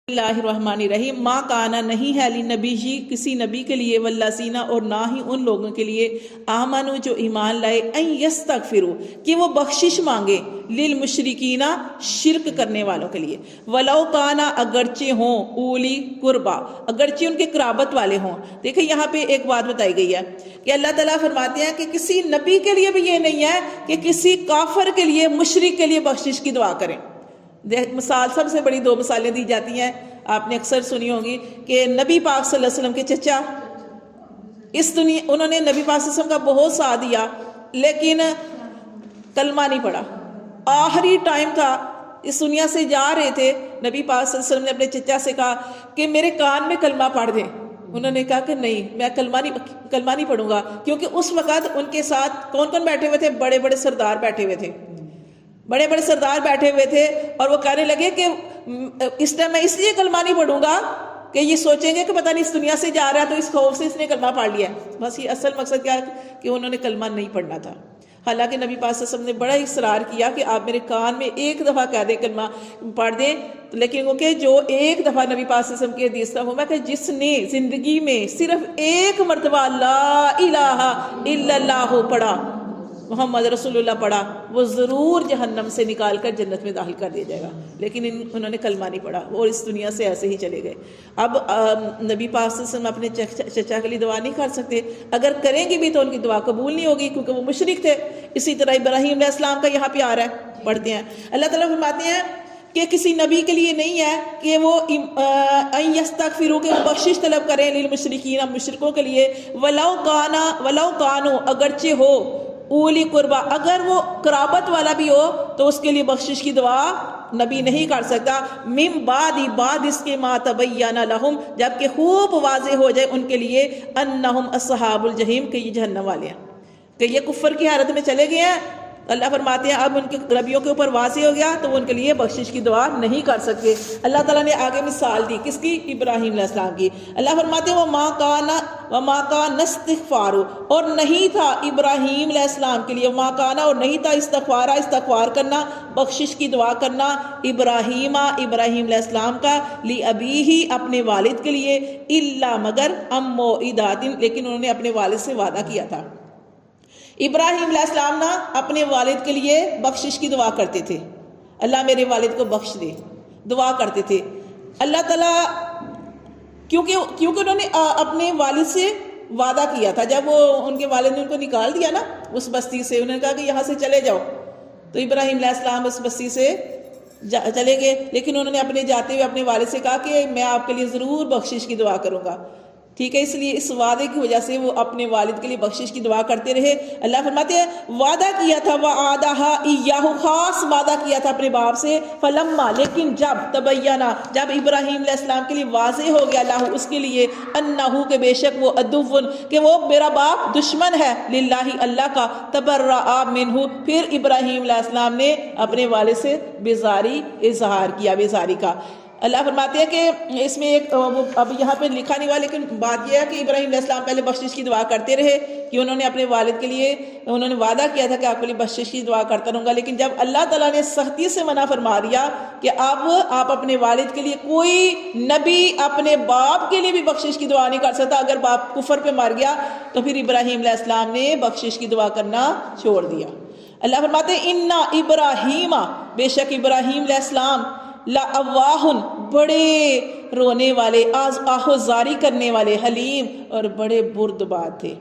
اللہ الرحمن الرحیم ما کانا نہیں ہے علی نبی جی کسی نبی کے لیے والذین اور نہ ہی ان لوگوں کے لیے آمنو جو ایمان لائے ان یستغفروا کہ وہ بخشش مانگے للمشرکین شرک کرنے والوں کے لیے ولو کانا اگرچہ ہوں اولی قربا اگرچہ ان کے قرابت والے ہوں. دیکھیں یہاں پہ ایک بات بتائی گئی ہے کہ اللہ تعالیٰ فرماتے ہیں کہ کسی نبی کے لیے بھی یہ نہیں ہے کہ کسی کافر کے لیے مشرک کے لیے بخشش کی دعا کریں. مثال سب سے بڑی دو مثالیں دی جاتی ہیں، آپ نے اکثر سنی ہوگی کہ نبی پاک صلی اللہ علیہ وسلم کے چچا اس دنیا انہوں نے نبی پاک صلی اللہ علیہ وسلم کا بہت ساتھ دیا لیکن کلمہ نہیں پڑھا. آخری ٹائم تھا، اس دنیا سے جا رہے تھے، نبی پاک صلی اللہ علیہ وسلم نے اپنے چچا سے کہا کہ میرے کان میں کلمہ پڑھ دیں. انہوں نے کہا کہ نہیں، میں کلمہ نہیں پڑھوں گا، کیونکہ اس وقت ان کے ساتھ کون کون بیٹھے ہوئے تھے؟ بڑے بڑے سردار بیٹھے ہوئے تھے، بڑے بڑے سردار بیٹھے ہوئے تھے، اور وہ کہنے لگے کہ اس ٹائم میں اس لیے کلمہ نہیں پڑھوں گا کہ یہ سوچیں گے کہ پتہ نہیں اس دنیا سے جا رہا ہے تو اس خوف سے اس نے کلمہ پڑھ لیا. بس یہ اصل مقصد کیا ہے کہ انہوں نے کلمہ نہیں پڑھنا تھا. حالانکہ نبی پاک صلی اللہ علیہ وسلم نے بڑا اصرار کیا کہ آپ میرے کان میں ایک دفعہ کہہ دیں، کلمہ پڑھ دیں. لیکن وہ کہ جو ایک دفعہ نبی پاک صلی اللہ علیہ وسلم کی حدیث تھا وہ میں کہ جس نے زندگی میں صرف ایک مرتبہ لا الہ الا اللہ پڑھا، محمد رسول اللہ پڑھا، وہ ضرور جہنم سے نکال کر جنت میں داخل کر دیا جائے گا. لیکن انہوں نے کلمہ نہیں پڑھا اور اس دنیا سے ایسے ہی چلے گئے. اب نبی پاک صلی اللہ علیہ وسلم اپنے چچا کے لیے دعا نہیں کر سکتے، اگر کریں گے بھی تو ان کی دعا قبول نہیں ہوگی کیونکہ وہ مشرک تھے. اسی طرح ابراہیم علیہ السلام کا یہاں پہ آ رہا ہے، پڑھتے ہیں. اللہ تعالیٰ فرماتے ہیں کہ کسی نبی کے لیے نہیں ہے کہ وہ ان یستغفروا کہ وہ بخشش طلب کریں للمشرکین مشرکوں کے لیے، ولو کانوا اگرچہ ہو اولی قربا اگر وہ قرابت والا بھی ہو تو اس کے لیے بخشش کی دعا نبی نہیں کر سکتا. من بعد اس کے ما تبین لہم جبکہ خوب واضح ہو جائے ان کے لیے انہم اصحاب الجحیم کہ یہ جہنم والے ہیں، کہ یہ کفر کی حالت میں چلے گئے ہیں. اللہ فرماتے ہیں اب ان کے نبیوں کے اوپر واضح ہو گیا تو وہ ان کے لیے بخشش کی دعا نہیں کر سکتے. اللہ تعالیٰ نے آگے مثال دی کس کی؟ ابراہیم علیہ السلام کی. اللہ فرماتے ہیں وما کان استغفار اور نہیں تھا ابراہیم علیہ السلام کے لیے، وما کان اور نہیں تھا استغفار کرنا، بخشش کی دعا کرنا ابراہیم علیہ السلام کا لابیہ اپنے والد کے لیے، الا مگر موعدۃ لیکن انہوں نے اپنے والد سے وعدہ کیا تھا. ابراہیم علیہ السلام نا اپنے والد کے لیے بخشش کی دعا کرتے تھے، اللہ میرے والد کو بخش دے، دعا کرتے تھے. اللہ تعالیٰ کیونکہ انہوں نے اپنے والد سے وعدہ کیا تھا، جب وہ ان کے والد نے ان کو نکال دیا نا اس بستی سے، انہوں نے کہا کہ یہاں سے چلے جاؤ، تو ابراہیم علیہ السلام اس بستی سے چلے گئے. لیکن انہوں نے اپنے جاتے ہوئے اپنے والد سے کہا کہ میں آپ کے لیے ضرور بخشش کی دعا کروں گا. ٹھیک ہے، اس لیے اس وعدے کی وجہ سے وہ اپنے والد کے لیے بخشش کی دعا کرتے رہے. اللہ فرماتے ہیں وعدہ کیا تھا وعدہ ایاہ خاص وعدہ کیا تھا اپنے باپ سے، فلما لیکن جب تبینہ جب ابراہیم علیہ السلام کے لیے واضح ہو گیا اللہ اس کے لیے انہو کہ بے شک وہ عدو کہ وہ میرا باپ دشمن ہے للہ اللہ کا، تبرأ منہ پھر ابراہیم علیہ السلام نے اپنے والد سے بیزاری اظہار کیا، بیزاری کا. اللہ فرماتے ہیں کہ اس میں ایک اب یہاں پہ لکھا نہیں ہوا لیکن بات یہ ہے کہ ابراہیم علیہ السلام پہلے بخشش کی دعا کرتے رہے کہ انہوں نے اپنے والد کے لیے انہوں نے وعدہ کیا تھا کہ آپ کے لیے بخشش کی دعا کرتا رہوں گا. لیکن جب اللہ تعالیٰ نے سختی سے منع فرما دیا کہ اب آپ اپنے والد کے لیے، کوئی نبی اپنے باپ کے لیے بھی بخشش کی دعا نہیں کر سکتا اگر باپ کفر پہ مر گیا، تو پھر ابراہیم علیہ السلام نے بخشش کی دعا کرنا چھوڑ دیا. اللہ فرماتے ہیں انا ابراہیم بے شک ابراہیم علیہ السلام لَأَوَّاهٌ بڑے رونے والے، آہوزاری کرنے والے، حلیم اور بڑے بردبار تھے.